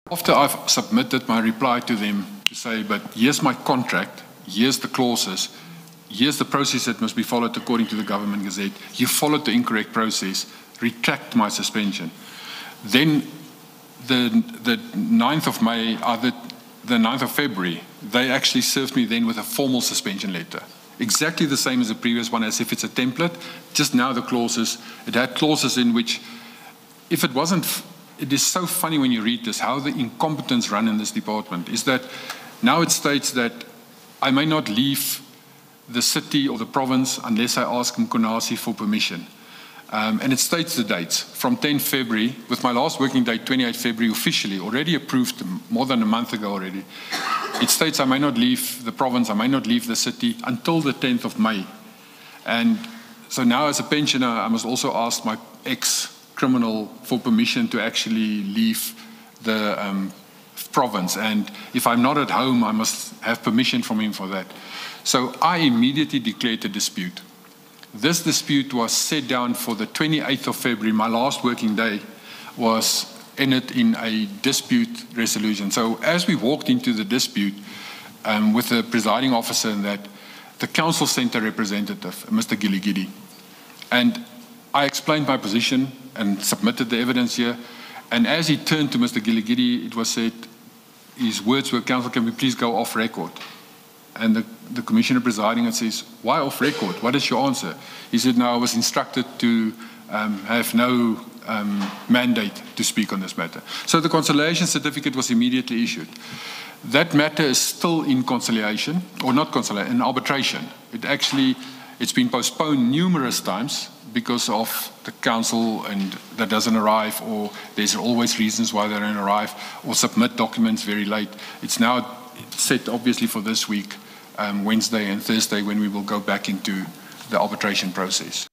After I've submitted my reply to them to say, but here's my contract, here's the clauses, here's the process that must be followed according to the Government Gazette, you followed the incorrect process, retract my suspension. Then the 9th of May, the 9th of February, they actually served me then with a formal suspension letter. Exactly the same as the previous one, as if it's a template. Just now the clauses, it had clauses in which, if it wasn't, it is so funny when you read this, how the incompetence run in this department, is that now it states that I may not leave the city or the province unless I ask Mkonasi for permission. And it states the dates from 10 February, with my last working date, 28 February, officially, already approved more than a month ago already. It states I may not leave the province, I may not leave the city until the 10th of May. And so now as a pensioner, I must also ask my ex-criminal for permission to actually leave the province. And if I'm not at home, I must have permission from him for that. So I immediately declared a dispute. This dispute was set down for the 28th of February. My last working day was ended in a dispute resolution. So as we walked into the dispute with the presiding officer and that, the council sent a representative, Mr. Giligidi. And I explained my position and submitted the evidence here. And as he turned to Mr. Giligidi, it was said, his words were, "Council, can we please go off record?" And the commissioner presiding, it says, "Why off record? What is your answer?" He said, "No, I was instructed to have no mandate to speak on this matter." So the conciliation certificate was immediately issued. That matter is still in conciliation, or not conciliation, in arbitration. It's been postponed numerous times because of the council and that doesn't arrive, or there's always reasons why they don't arrive, or submit documents very late. It's now set obviously for this week, Wednesday and Thursday, when we will go back into the arbitration process.